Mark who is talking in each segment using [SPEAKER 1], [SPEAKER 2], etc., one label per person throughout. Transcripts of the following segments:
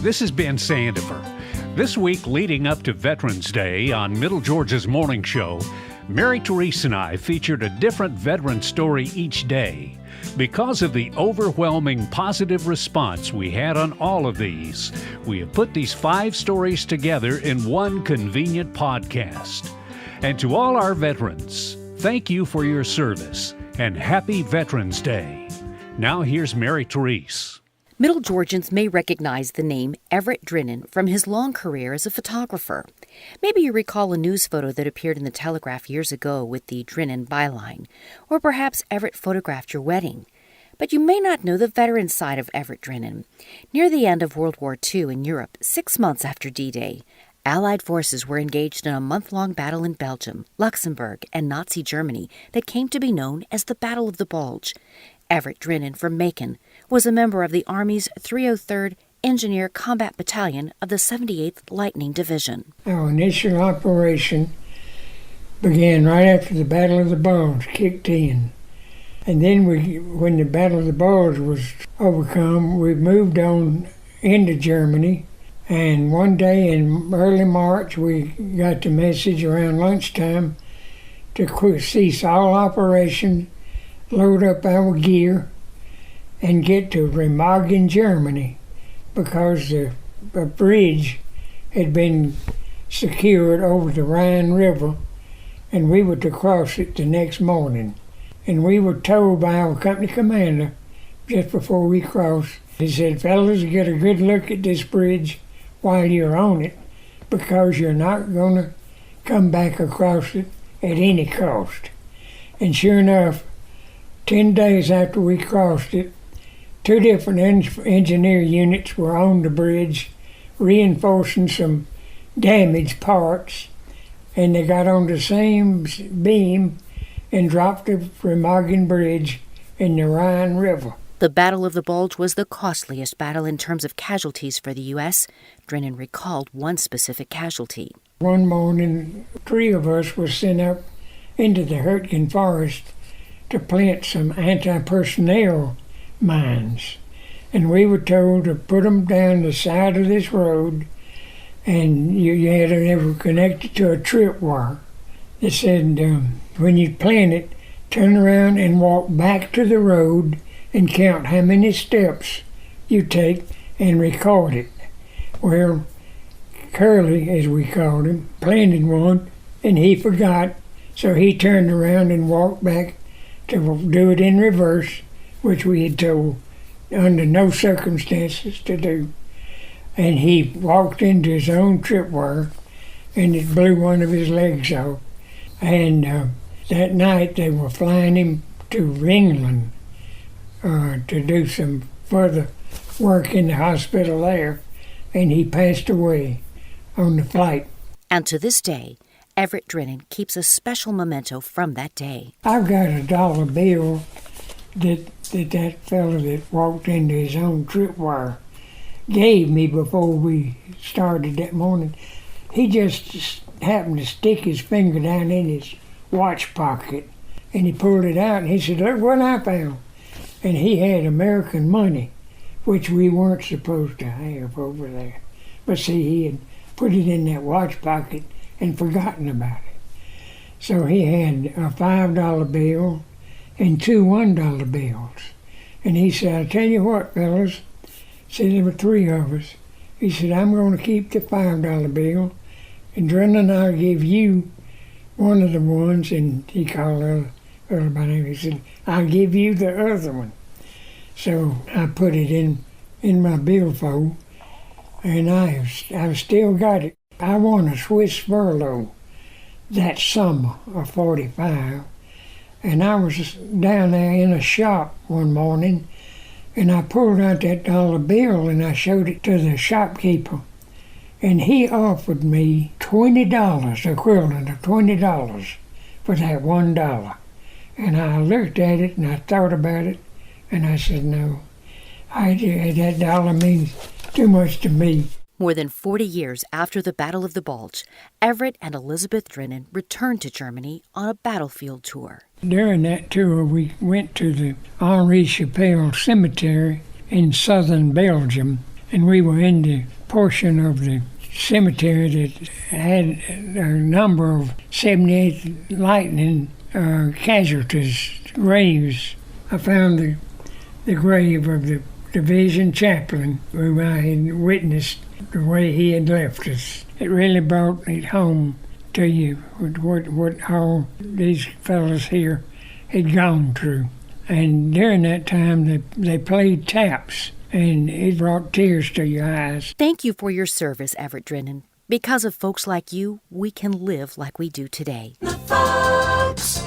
[SPEAKER 1] this is Ben Sandifer. This week leading up to Veterans Day on Middle Georgia's Morning Show, Mary Therese and I featured a different veteran story each day. Because of the overwhelming positive response we had on all of these, we have put these 5 stories together in one convenient podcast. And to all our veterans, thank you for your service and happy Veterans Day. Now here's Mary Therese.
[SPEAKER 2] Middle Georgians may recognize the name Everett Drinnen from his long career as a photographer. Maybe you recall a news photo that appeared in the Telegraph years ago with the Drinnen byline. Or perhaps Everett photographed your wedding. But you may not know the veteran side of Everett Drinnen. Near the end of World War II in Europe, 6 months after D-Day, Allied forces were engaged in a month-long battle in Belgium, Luxembourg, and Nazi Germany that came to be known as the Battle of the Bulge. Everett Drinnen from Macon was a member of the Army's 303rd Engineer Combat Battalion of the 78th Lightning Division.
[SPEAKER 3] Our initial operation began right after the Battle of the Bulge kicked in. And then when the Battle of the Bulge was overcome, we moved on into Germany. And one day in early March, we got the message around lunchtime to cease all operations, load up our gear, and get to Remagen, Germany, because the bridge had been secured over the Rhine River, and we were to cross it the next morning. And we were told by our company commander just before we crossed, he said, "Fellas, get a good look at this bridge while you're on it, because you're not going to come back across it at any cost." And sure enough, 10 days after we crossed it, 2 different engineer units were on the bridge reinforcing some damaged parts, and they got on the same beam and dropped the Remagen Bridge in the Rhine River.
[SPEAKER 2] The Battle of the Bulge was the costliest battle in terms of casualties for the U.S. Drinnen recalled one specific casualty.
[SPEAKER 3] One morning, 3 of us were sent up into the Hurtgen Forest to plant some anti-personnel mines. And we were told to put them down the side of this road, and they were connected to a tripwire. They said, when you plant it, turn around and walk back to the road and count how many steps you take and record it. Well, Curly, as we called him, planted one, and he forgot, so he turned around and walked back to do it in reverse, which we had told under no circumstances to do. And he walked into his own tripwire, and it blew one of his legs off. And that night they were flying him to England to do some further work in the hospital there, and he passed away on the flight.
[SPEAKER 2] And to this day, Everett Drinnen keeps a special memento from that day.
[SPEAKER 3] I've got a dollar bill that fellow that walked into his own tripwire gave me before we started that morning. He just happened to stick his finger down in his watch pocket, and he pulled it out, and he said, "Look what I found." And he had American money, which we weren't supposed to have over there. But see, he had put it in that watch pocket and forgotten about it. So he had a $5 bill and 2 $1 bills. And he said, "I'll tell you what, fellas," said there were 3 of us. He said, "I'm going to keep the $5 bill, and Drinnen, I'll give you one of the ones," and he called Earl by name. He said, "I'll give you the other one." So I put it in my billfold, and I've still got it. I won a Swiss furlough that summer of '45, and I was down there in a shop one morning, and I pulled out that dollar bill and I showed it to the shopkeeper, and he offered me $20, equivalent of $20 for that $1. And I looked at it and I thought about it, and I said, no, that dollar means too much to me.
[SPEAKER 2] More than 40 years after the Battle of the Bulge, Everett and Elizabeth Drinnen returned to Germany on a battlefield tour.
[SPEAKER 3] During that tour, we went to the Henri Chapelle Cemetery in southern Belgium, and we were in the portion of the cemetery that had a number of 78th Lightning casualties, graves. I found the grave of the division chaplain whom I had witnessed the way he had left us. It really brought it home to you with what all these fellows here had gone through. And during that time, they played taps, and it brought tears to your eyes.
[SPEAKER 2] Thank you for your service, Everett Drennan. Because of folks like you, we can live like we do today.
[SPEAKER 4] The Folks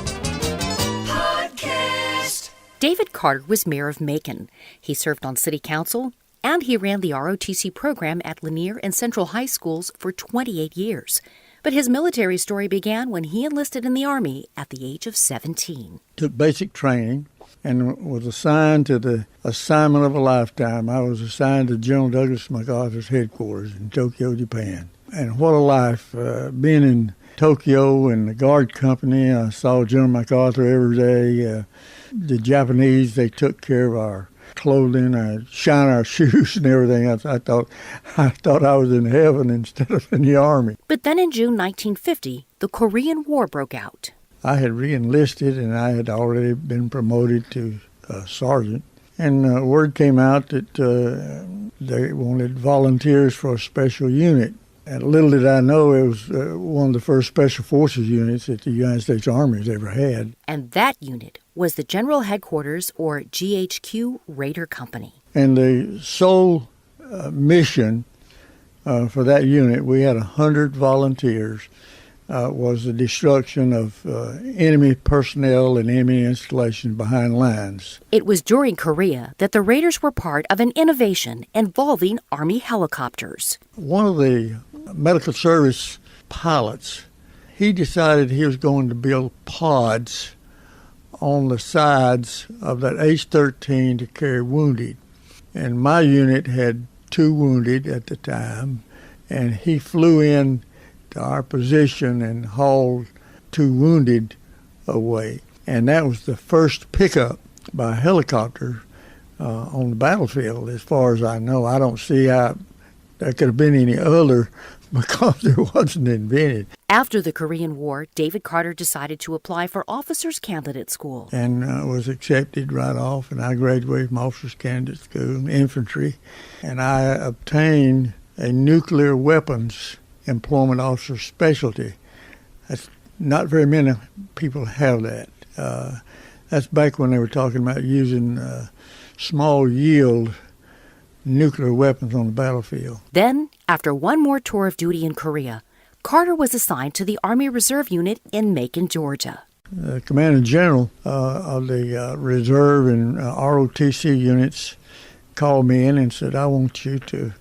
[SPEAKER 4] Podcast.
[SPEAKER 2] David Carter was mayor of Macon. He served on city council, and he ran the ROTC program at Lanier and Central High Schools for 28 years. But his military story began when he enlisted in the Army at the age of 17.
[SPEAKER 5] Took basic training and was assigned to the assignment of a lifetime. I was assigned to General Douglas MacArthur's headquarters in Tokyo, Japan. And what a life. Being in Tokyo and the guard company, I saw General MacArthur every day. The Japanese, they took care of our clothing, shine our shoes and everything. I thought I was in heaven instead of in the Army.
[SPEAKER 2] But then in June 1950, the Korean War broke out.
[SPEAKER 5] I had re-enlisted, and I had already been promoted to sergeant. And word came out that they wanted volunteers for a special unit. And little did I know it was one of the first special forces units that the United States Army has ever had.
[SPEAKER 2] And that unit was the General Headquarters, or GHQ, Raider Company.
[SPEAKER 5] And the sole mission for that unit, we had 100 volunteers, was the destruction of enemy personnel and enemy installations behind lines.
[SPEAKER 2] It was during Korea that the Raiders were part of an innovation involving Army helicopters.
[SPEAKER 5] One of the medical service pilots, he decided he was going to build pods on the sides of that H-13 to carry wounded. And my unit had 2 wounded at the time, and he flew in to our position and hauled 2 wounded away. And that was the first pickup by helicopter on the battlefield, as far as I know. I don't see how there could have been any other because it wasn't invented.
[SPEAKER 2] After the Korean War, David Carter decided to apply for Officers Candidate School.
[SPEAKER 5] And was accepted right off, and I graduated from Officers Candidate School, infantry, and I obtained a nuclear weapons employment officer specialty. That's not very many people have that. That's back when they were talking about using small yield nuclear weapons on the battlefield.
[SPEAKER 2] Then, after one more tour of duty in Korea, Carter was assigned to the Army Reserve Unit in Macon, Georgia.
[SPEAKER 5] The Commander General of the Reserve and ROTC units called me in and said, I want you to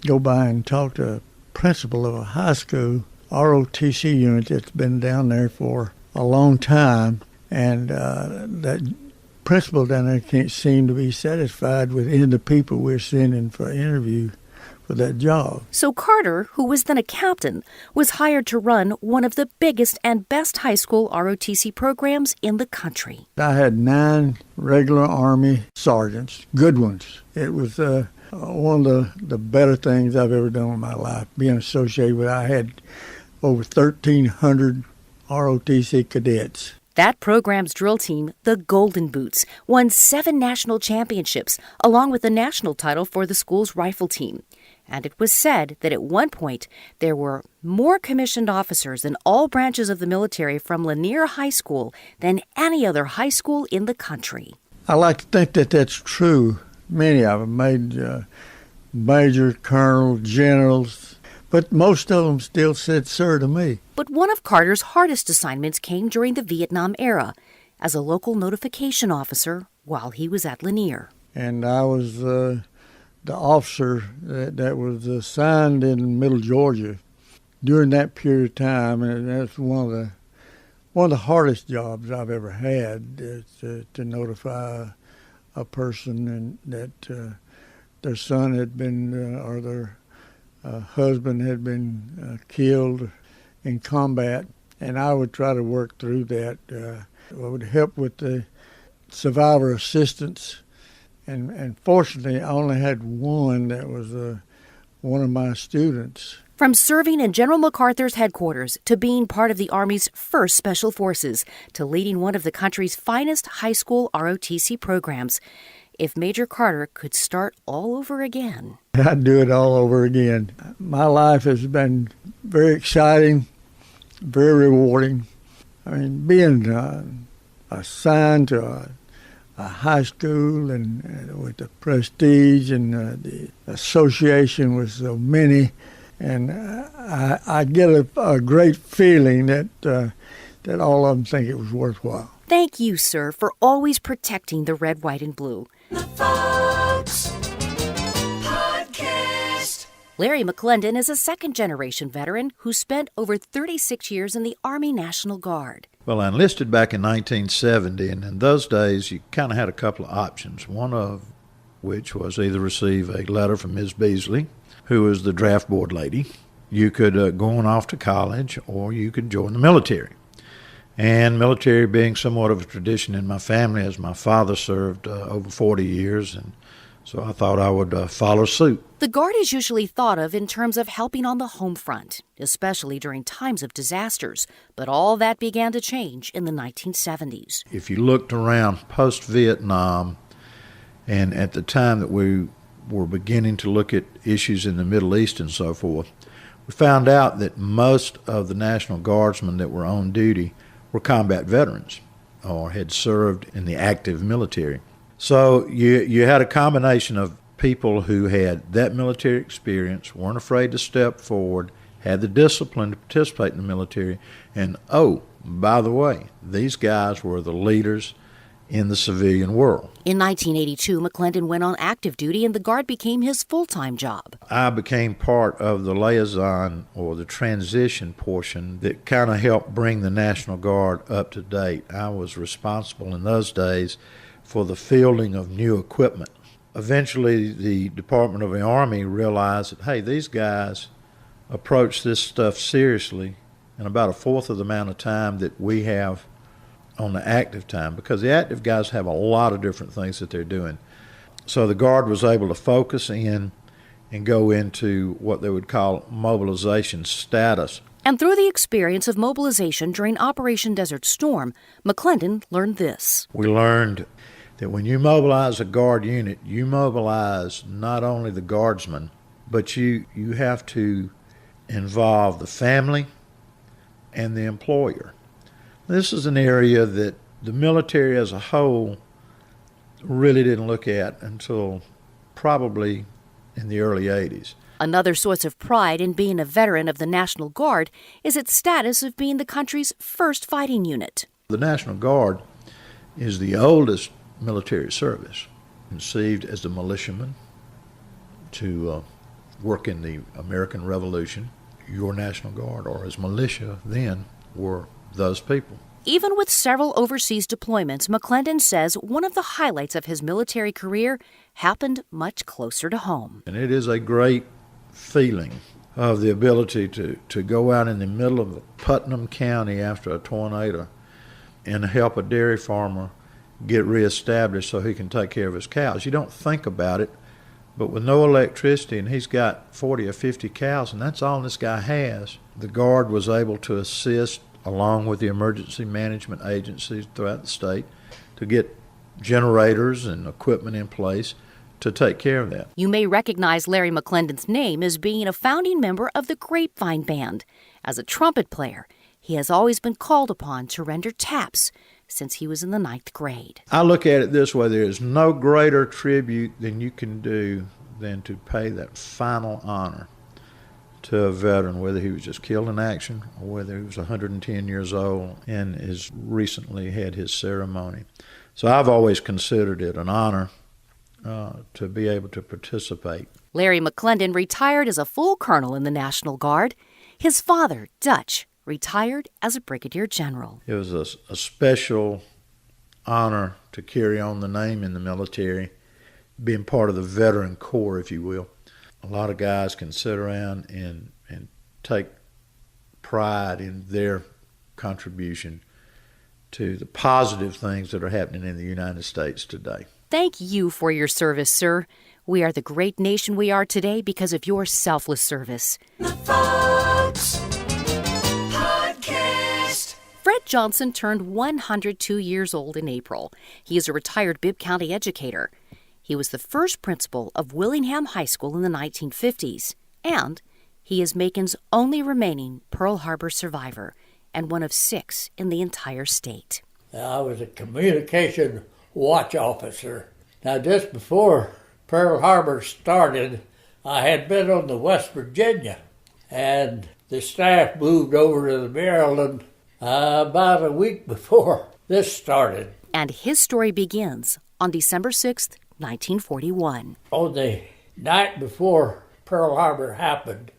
[SPEAKER 5] go by and talk to a principal of a high school ROTC unit that's been down there for a long time, and that principal down there can't seem to be satisfied with any of the people we're sending for interview for that job.
[SPEAKER 2] So Carter, who was then a captain, was hired to run one of the biggest and best high school ROTC programs in the country.
[SPEAKER 5] I had 9 regular Army sergeants, good ones. It was one of the better things I've ever done in my life, being associated with. I had over 1,300 ROTC cadets.
[SPEAKER 2] That program's drill team, the Golden Boots, won 7 national championships, along with the national title for the school's rifle team. And it was said that at one point there were more commissioned officers in all branches of the military from Lanier High School than any other high school in the country.
[SPEAKER 5] I like to think that that's true. Many of them made major, colonel, generals, but most of them still said sir to me.
[SPEAKER 2] But one of Carter's hardest assignments came during the Vietnam era as a local notification officer while he was at Lanier.
[SPEAKER 5] And I was the officer that was assigned in Middle Georgia during that period of time, and that's one of the hardest jobs I've ever had, is to notify a person and that their son had been or their husband had been killed in combat, and I would try to work through that. I would help with the survivor assistance, and fortunately I only had one that was one of my students.
[SPEAKER 2] From serving in General MacArthur's headquarters to being part of the Army's first Special Forces to leading one of the country's finest high school ROTC programs, if Major Carter could start all over again,
[SPEAKER 5] I'd do it all over again. My life has been very exciting, very rewarding. I mean, being assigned to a high school and with the prestige and the association with so many, and I get a great feeling that all of them think it was worthwhile.
[SPEAKER 2] Thank you, sir, for always protecting the red, white, and blue.
[SPEAKER 4] The Fox Podcast.
[SPEAKER 2] Larry McClendon is a second-generation veteran who spent over 36 years in the Army National Guard.
[SPEAKER 6] Well, I enlisted back in 1970, and in those days you kind of had a couple of options, one of which was either receive a letter from Ms. Beasley, who was the draft board lady. You could go on off to college, or you could join the military. And military being somewhat of a tradition in my family, as my father served over 40 years, and so I thought I would follow suit.
[SPEAKER 2] The Guard is usually thought of in terms of helping on the home front, especially during times of disasters, but all that began to change in the 1970s.
[SPEAKER 6] If you looked around post-Vietnam, and at the time that we were beginning to look at issues in the Middle East and so forth, we found out that most of the National Guardsmen that were on duty were combat veterans or had served in the active military. So you had a combination of people who had that military experience, weren't afraid to step forward, had the discipline to participate in the military, and oh, by the way, these guys were the leaders in the civilian world.
[SPEAKER 2] In 1982, McClendon went on active duty and the Guard became his full-time job.
[SPEAKER 6] I became part of the liaison or the transition portion that kind of helped bring the National Guard up to date. I was responsible in those days for the fielding of new equipment. Eventually, the Department of the Army realized that, hey, these guys approach this stuff seriously in about a fourth of the amount of time that we have on the active time, because the active guys have a lot of different things that they're doing. So the Guard was able to focus in and go into what they would call mobilization status.
[SPEAKER 2] And through the experience of mobilization during Operation Desert Storm, McClendon learned this.
[SPEAKER 6] We learned that when you mobilize a Guard unit, you mobilize not only the Guardsmen, but you have to involve the family and the employer. This is an area that the military as a whole really didn't look at until probably in the early 80s.
[SPEAKER 2] Another source of pride in being a veteran of the National Guard is its status of being the country's first fighting unit.
[SPEAKER 6] The National Guard is the oldest military service, conceived as a militiaman to work in the American Revolution. Your National Guard, or as militia then, were those people.
[SPEAKER 2] Even with several overseas deployments, McClendon says one of the highlights of his military career happened much closer to home.
[SPEAKER 6] And it is a great feeling of the ability to go out in the middle of Putnam County after a tornado and help a dairy farmer get reestablished so he can take care of his cows. You don't think about it, but with no electricity, and he's got 40 or 50 cows, and that's all this guy has, the Guard was able to assist along with the emergency management agencies throughout the state to get generators and equipment in place to take care of that.
[SPEAKER 2] You may recognize Larry McClendon's name as being a founding member of the Grapevine Band. As a trumpet player, he has always been called upon to render taps since he was in the 9th grade.
[SPEAKER 6] I look at it this way: there is no greater tribute than you can do than to pay that final honor to a veteran, whether he was just killed in action or whether he was 110 years old and has recently had his ceremony. So I've always considered it an honor to be able to participate.
[SPEAKER 2] Larry McClendon retired as a full colonel in the National Guard. His father, Dutch, retired as a brigadier general.
[SPEAKER 6] It was a special honor to carry on the name in the military, being part of the veteran corps, if you will. A lot of guys can sit around and take pride in their contribution to the positive things that are happening in the United States today.
[SPEAKER 2] Thank you for your service, sir. We are the great nation we are today because of your selfless service.
[SPEAKER 4] The Fox Podcast.
[SPEAKER 2] Fred Johnson turned 102 years old in April. He is a retired Bibb County educator. He was the first principal of Willingham High School in the 1950s, and he is Macon's only remaining Pearl Harbor survivor and one of 6 in the entire state.
[SPEAKER 7] I was a communication watch officer. Now, just before Pearl Harbor started, I had been on the West Virginia, and the staff moved over to the Maryland about a week before this started.
[SPEAKER 2] And his story begins on December 6th, 1941.
[SPEAKER 7] On the night before Pearl Harbor happened,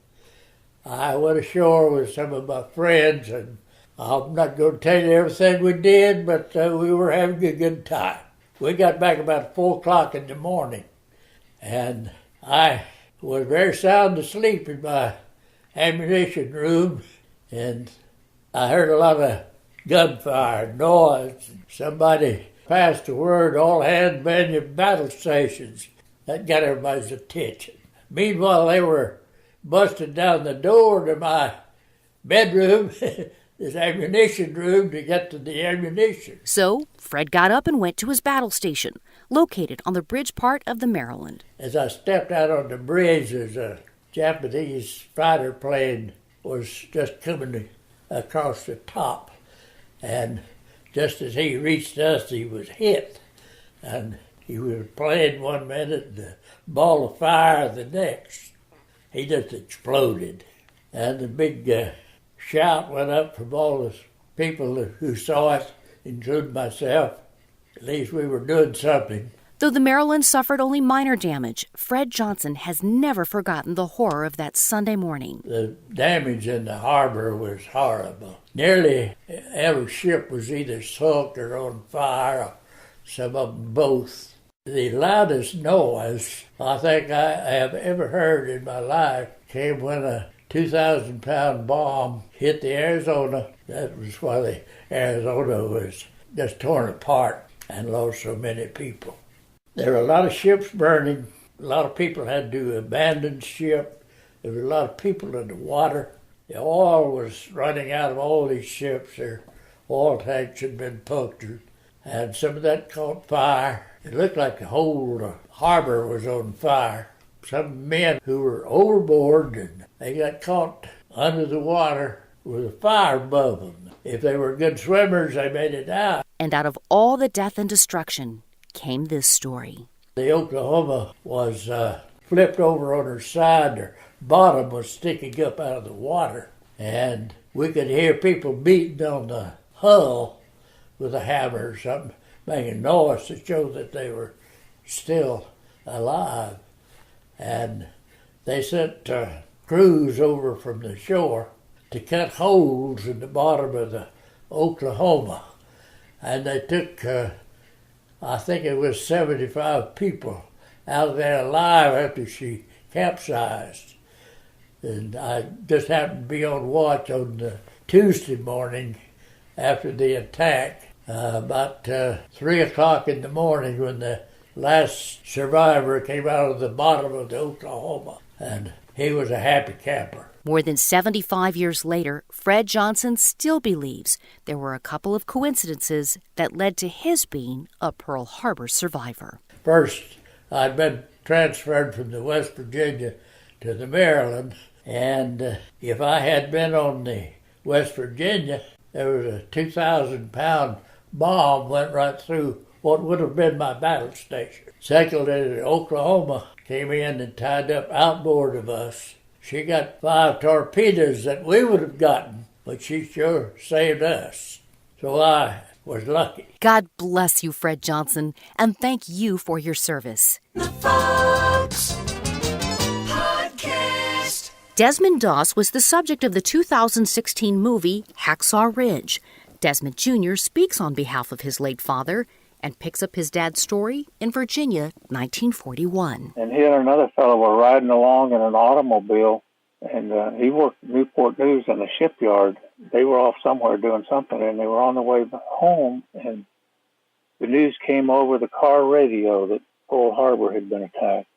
[SPEAKER 7] I went ashore with some of my friends, and I'm not going to tell you everything we did, but we were having a good time. We got back about 4 o'clock in the morning, and I was very sound asleep in my ammunition room, and I heard a lot of gunfire, noise. Somebody passed the word, all hands man your battle stations. That got everybody's attention. Meanwhile, they were busting down the door to my bedroom, this ammunition room, to get to the ammunition.
[SPEAKER 2] So, Fred got up and went to his battle station, located on the bridge part of the Maryland.
[SPEAKER 7] As I stepped out on the bridge, there's a Japanese fighter plane was just coming across the top. And just as he reached us, he was hit. And he was playing one minute, and the ball of fire the next. He just exploded. And the big shout went up from all the people who saw it, including myself. At least we were doing something.
[SPEAKER 2] Though the Maryland suffered only minor damage, Fred Johnson has never forgotten the horror of that Sunday morning.
[SPEAKER 7] The damage in the harbor was horrible. Nearly every ship was either sunk or on fire, or some of them both. The loudest noise I think I have ever heard in my life came when a 2,000-pound bomb hit the Arizona. That was why the Arizona was just torn apart and lost so many people. There were a lot of ships burning. A lot of people had to abandon ship. There were a lot of people in the water. The oil was running out of all these ships. Their oil tanks had been punctured, and some of that caught fire. It looked like the whole harbor was on fire. Some men who were overboard, and they got caught under the water with a fire above them. If they were good swimmers, they made it out.
[SPEAKER 2] And out of all the death and destruction came this story.
[SPEAKER 7] The Oklahoma was flipped over on her side. Her bottom was sticking up out of the water. And we could hear people beating on the hull with a hammer or something, making noise to show that they were still alive. And they sent crews over from the shore to cut holes in the bottom of the Oklahoma. And they took, I think it was 75 people out of there alive after she capsized. And I just happened to be on watch on the Tuesday morning after the attack, about 3 o'clock in the morning when the last survivor came out of the bottom of the Oklahoma. And he was a happy camper.
[SPEAKER 2] More than 75 years later, Fred Johnson still believes there were a couple of coincidences that led to his being a Pearl Harbor survivor.
[SPEAKER 7] First, I'd been transferred from the West Virginia to the Maryland, and if I had been on the West Virginia, there was a 2,000-pound bomb went right through what would have been my battle station. Secondly, the Oklahoma came in and tied up outboard of us. She got 5 torpedoes that we would have gotten, but she sure saved us. So I was lucky.
[SPEAKER 2] God bless you, Fred Johnson, and thank you for your service.
[SPEAKER 4] The Fox Podcast.
[SPEAKER 2] Desmond Doss was the subject of the 2016 movie Hacksaw Ridge. Desmond Jr. speaks on behalf of his late father and picks up his dad's story in Virginia, 1941.
[SPEAKER 8] And he and another fellow were riding along in an automobile, and he worked at Newport News in the shipyard. They were off somewhere doing something, and they were on the way home, and the news came over the car radio that Pearl Harbor had been attacked.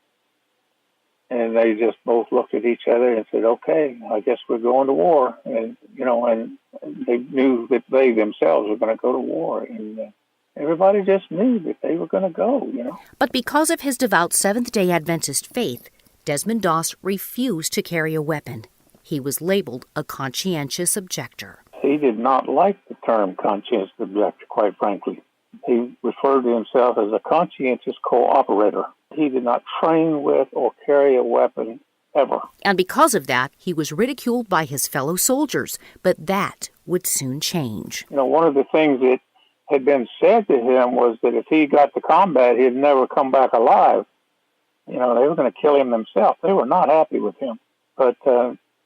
[SPEAKER 8] And they just both looked at each other and said, okay, I guess we're going to war. And, and they knew that they themselves were going to go to war. And everybody just knew that they were going to go.
[SPEAKER 2] But because of his devout Seventh-day Adventist faith, Desmond Doss refused to carry a weapon. He was labeled a conscientious objector.
[SPEAKER 8] He did not like the term conscientious objector, quite frankly. He referred to himself as a conscientious cooperator. He did not train with or carry a weapon ever.
[SPEAKER 2] And because of that, he was ridiculed by his fellow soldiers. But that would soon change.
[SPEAKER 8] One of the things that had been said to him was that if he got to combat, he'd never come back alive. They were going to kill him themselves. They were not happy with him. But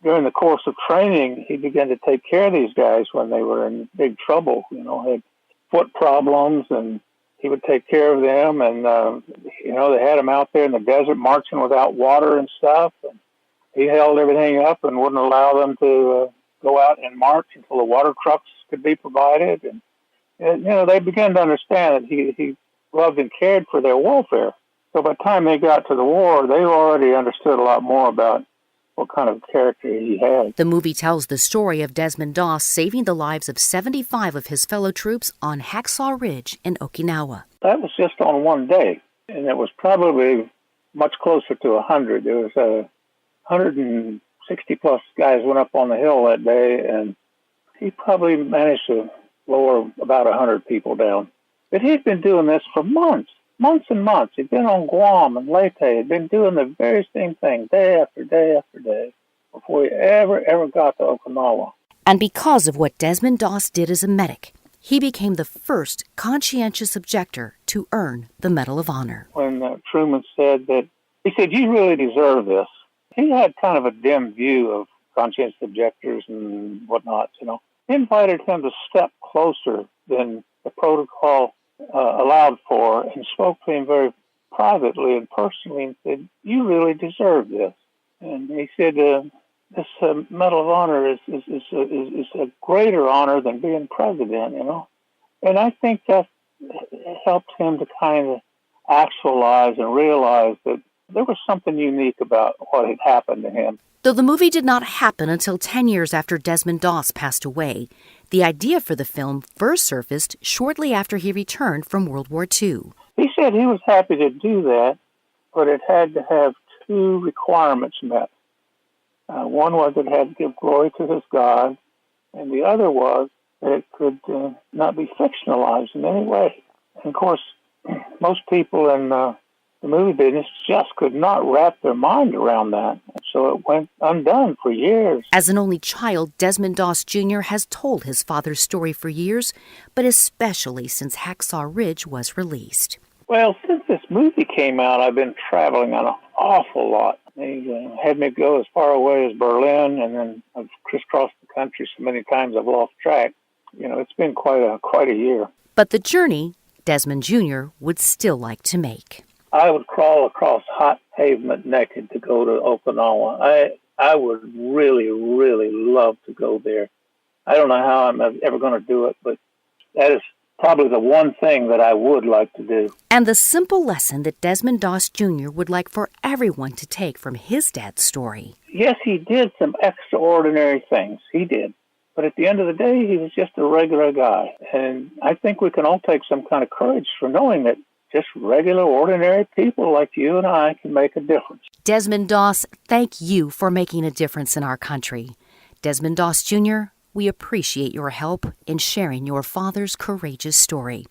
[SPEAKER 8] during the course of training, he began to take care of these guys when they were in big trouble, had foot problems, and he would take care of them. And, they had him out there in the desert marching without water and stuff. And he held everything up and wouldn't allow them to go out and march until the water trucks could be provided. And, they began to understand that he loved and cared for their welfare. So by the time they got to the war, they already understood a lot more about what kind of character he had.
[SPEAKER 2] The movie tells the story of Desmond Doss saving the lives of 75 of his fellow troops on Hacksaw Ridge in Okinawa.
[SPEAKER 8] That was just on one day, and it was probably much closer to 100. There was 160-plus guys went up on the hill that day, and he probably managed to lower about 100 people down. But he'd been doing this for months and months. He'd been on Guam and Leyte. He'd been doing the very same thing day after day after day before he ever got to Okinawa.
[SPEAKER 2] And because of what Desmond Doss did as a medic, he became the first conscientious objector to earn the Medal of Honor.
[SPEAKER 8] When Truman said that, he said, you really deserve this. He had kind of a dim view of conscientious objectors and whatnot, He invited him to step closer than the protocol allowed for, and spoke to him very privately and personally and said, you really deserve this. And he said, this Medal of Honor is a greater honor than being president, And I think that helped him to kind of actualize and realize that there was something unique about what had happened to him.
[SPEAKER 2] Though the movie did not happen until 10 years after Desmond Doss passed away, the idea for the film first surfaced shortly after he returned from World War II.
[SPEAKER 8] He said he was happy to do that, but it had to have two requirements met. One was it had to give glory to his God, and the other was that it could not be fictionalized in any way. And of course, most people in the movie business just could not wrap their mind around that. So it went undone for years.
[SPEAKER 2] As an only child, Desmond Doss Jr. has told his father's story for years, but especially since Hacksaw Ridge was released.
[SPEAKER 8] Well, since this movie came out, I've been traveling on an awful lot. They had me go as far away as Berlin, and then I've crisscrossed the country so many times I've lost track. It's been quite a year.
[SPEAKER 2] But the journey Desmond Jr. would still like to make.
[SPEAKER 8] I would crawl across hot pavement naked to go to Okinawa. I would really, really love to go there. I don't know how I'm ever going to do it, but that is probably the one thing that I would like to do.
[SPEAKER 2] And the simple lesson that Desmond Doss Jr. would like for everyone to take from his dad's story.
[SPEAKER 8] Yes, he did some extraordinary things. He did. But at the end of the day, he was just a regular guy. And I think we can all take some kind of courage for knowing that just regular, ordinary people like you and I can make a difference.
[SPEAKER 2] Desmond Doss, thank you for making a difference in our country. Desmond Doss Jr., we appreciate your help in sharing your father's courageous story.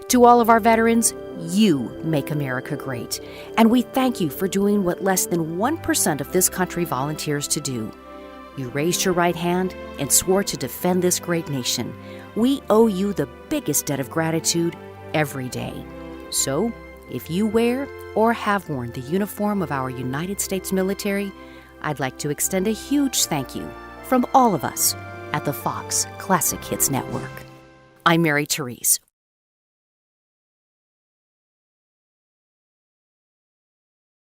[SPEAKER 2] To all of our veterans, you make America great. And we thank you for doing what less than 1% of this country volunteers to do. You raised your right hand and swore to defend this great nation. We owe you the biggest debt of gratitude every day. So, if you wear or have worn the uniform of our United States military, I'd like to extend a huge thank you from all of us at the Fox Classic Hits Network. I'm Mary Therese,